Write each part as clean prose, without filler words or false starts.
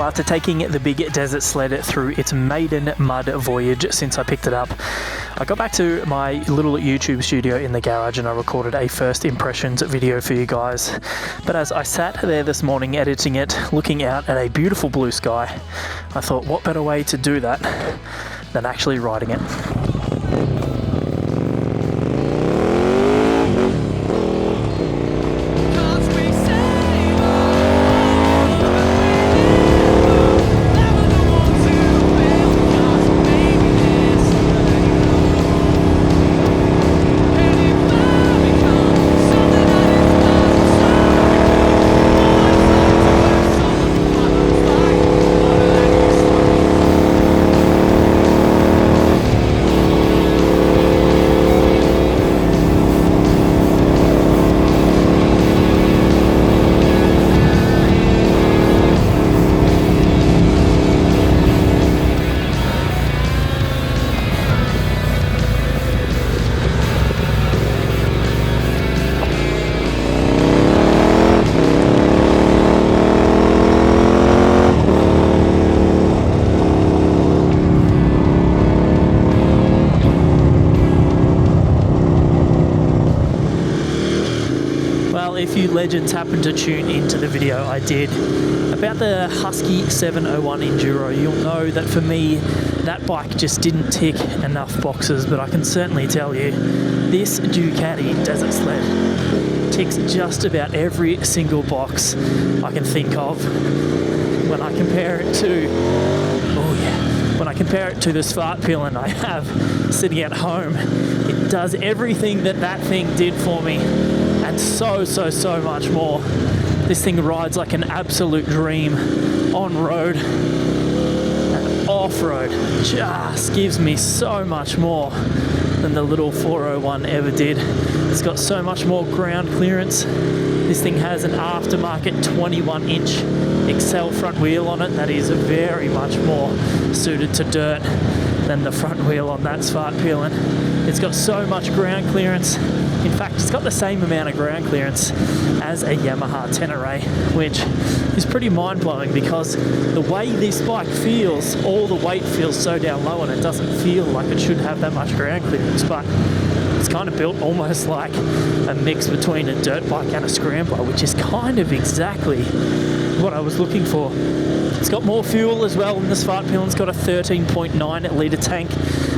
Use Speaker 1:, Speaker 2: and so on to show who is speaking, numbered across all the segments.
Speaker 1: after taking the big desert sled through its maiden mud voyage since I picked it up, I got back to my little YouTube studio in the garage and I recorded a first impressions video for you guys. But as I sat there this morning editing it, looking out at a beautiful blue sky, I thought, what better way to do that than actually riding it. If you legends happen to tune into the video I did about the Husky 701 Enduro, you'll know that for me that bike just didn't tick enough boxes, but I can certainly tell you this Ducati Desert Sled ticks just about every single box I can think of when I compare it to the Svart Pillen I have sitting at home. It does everything that thing did for me and so much more. This thing rides like an absolute dream on road and off-road. Just gives me so much more than the little 401 ever did. It's got so much more ground clearance. This thing has an aftermarket 21-inch Excel front wheel on it that is very much more suited to dirt than the front wheel on that Svart Pillen. It's got so much ground clearance. In fact, it's got the same amount of ground clearance as a Yamaha Tenere, which is pretty mind-blowing because the way this bike feels, all the weight feels so down low and it doesn't feel like it should have that much ground clearance, but it's kind of built almost like a mix between a dirt bike and a scrambler, which is kind of exactly what I was looking for. It's got more fuel as well in the Svart Pillen. It's got a 13.9 litre tank,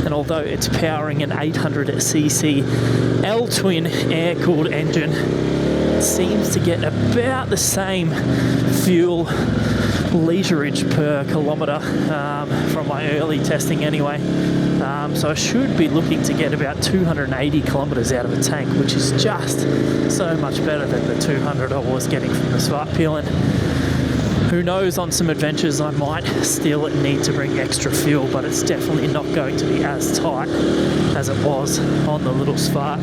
Speaker 1: and although it's powering an 800cc L-twin air-cooled engine, it seems to get about the same fuel literage per kilometre from my early testing anyway. So I should be looking to get about 280 kilometres out of a tank, which is just so much better than the 200 I was getting from the Svart Pillen. Who knows, on some adventures I might still need to bring extra fuel, but it's definitely not going to be as tight as it was on the little Svart.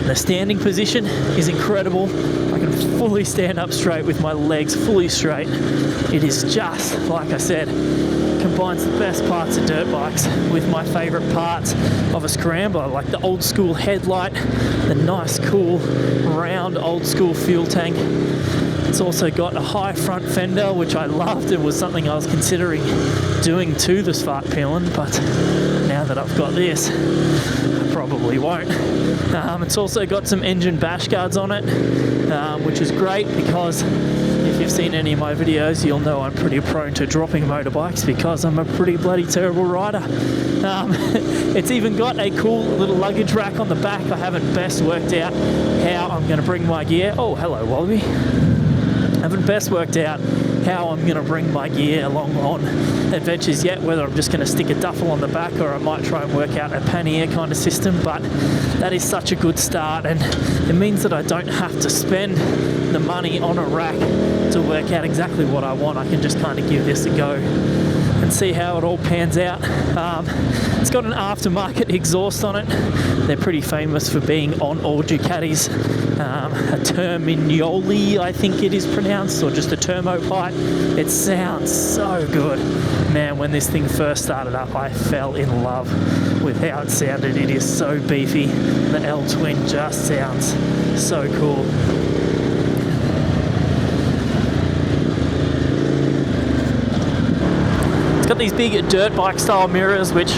Speaker 1: The standing position is incredible. I can fully stand up straight with my legs fully straight. It is just, like I said, combines the best parts of dirt bikes with my favourite parts of a scrambler, like the old school headlight, the nice cool round old school fuel tank. It's also got a high front fender, which I loved. It was something I was considering doing to the Svart Pillen, but now that I've got this, I probably won't. It's also got some engine bash guards on it, which is great because if you've seen any of my videos, you'll know I'm pretty prone to dropping motorbikes because I'm a pretty bloody terrible rider. It's even got a cool little luggage rack on the back. I haven't best worked out how I'm going to bring my gear. Oh, hello, Wallaby. I haven't best worked out how I'm going to bring my gear along on adventures yet, whether I'm just going to stick a duffel on the back or I might try and work out a pannier kind of system, but that is such a good start, and it means that I don't have to spend the money on a rack to work out exactly what I want. I can just kind of give this a go and see how it all pans out. It's got an aftermarket exhaust on it. They're pretty famous for being on all Ducatis. A Terminoli, I think it is pronounced, or just a Turbo pipe. It sounds so good. Man, when this thing first started up, I fell in love with how it sounded. It is so beefy. The L-twin just sounds so cool. got these big dirt bike style mirrors, which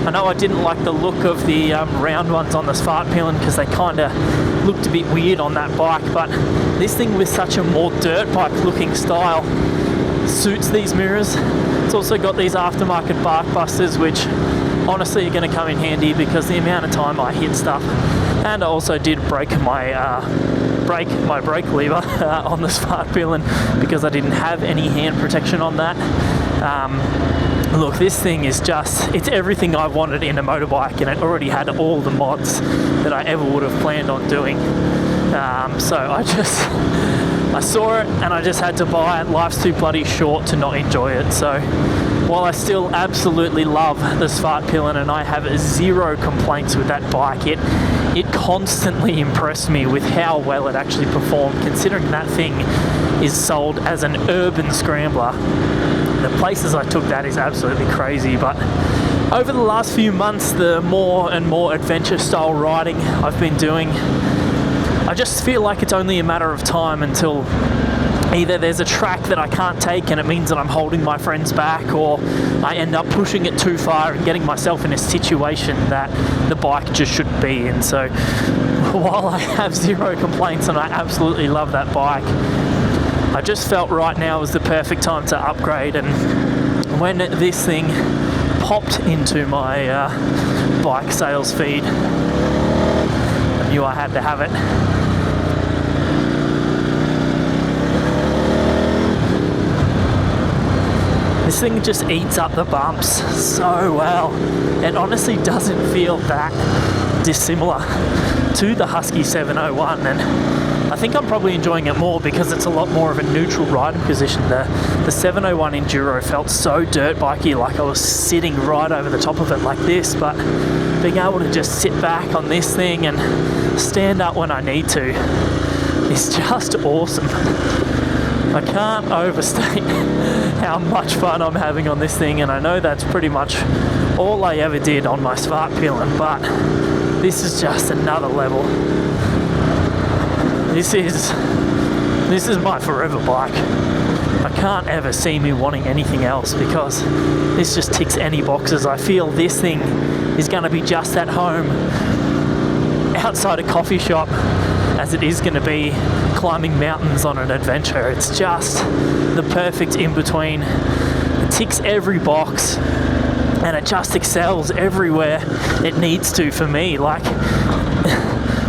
Speaker 1: I know I didn't like the look of the round ones on the Svartpilen because they kind of looked a bit weird on that bike, but this thing with such a more dirt bike looking style suits these mirrors. It's also got these aftermarket bark busters, which honestly are going to come in handy because the amount of time I hit stuff. And I also did break my brake lever on the Svartpilen because I didn't have any hand protection on that. Look, this thing is just, it's everything I wanted in a motorbike, and it already had all the mods that I ever would have planned on doing. So I saw it and I just had to buy it. Life's too bloody short to not enjoy it. So while I still absolutely love the Svartpilen and I have zero complaints with that bike, it constantly impressed me with how well it actually performed, considering that thing is sold as an urban scrambler. The places I took that is absolutely crazy, but over the last few months, the more and more adventure style riding I've been doing, I just feel like it's only a matter of time until either there's a track that I can't take and it means that I'm holding my friends back, or I end up pushing it too far and getting myself in a situation that the bike just shouldn't be in. So while I have zero complaints and I absolutely love that bike, I just felt right now was the perfect time to upgrade. And when this thing popped into my bike sales feed, I knew I had to have it. This thing just eats up the bumps so well. It honestly doesn't feel that dissimilar to the Husky 701, and I think I'm probably enjoying it more because it's a lot more of a neutral riding position. The 701 Enduro felt so dirt bikey, like I was sitting right over the top of it like this, but being able to just sit back on this thing and stand up when I need to is just awesome. I can't overstate how much fun I'm having on this thing, and I know that's pretty much all I ever did on my Svartpilen, but this is just another level. This is my forever bike. I can't ever see me wanting anything else because this just ticks any boxes. I feel this thing is going to be just at home outside a coffee shop as it is going to be climbing mountains on an adventure. It's just the perfect in-between. It ticks every box and it just excels everywhere it needs to for me. Like,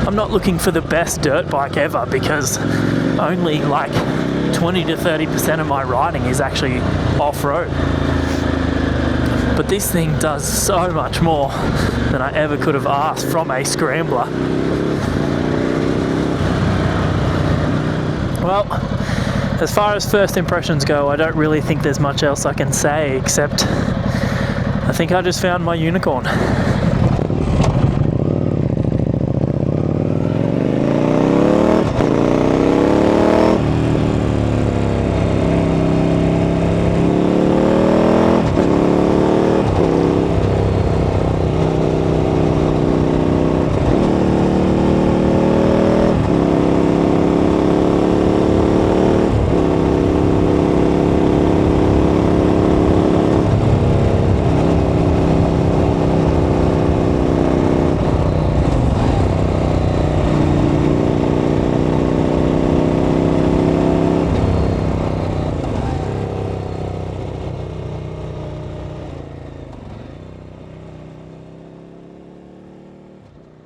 Speaker 1: I'm not looking for the best dirt bike ever because only like 20 to 30% of my riding is actually off-road. But this thing does so much more than I ever could have asked from a scrambler. Well, as far as first impressions go, I don't really think there's much else I can say except I think I just found my unicorn.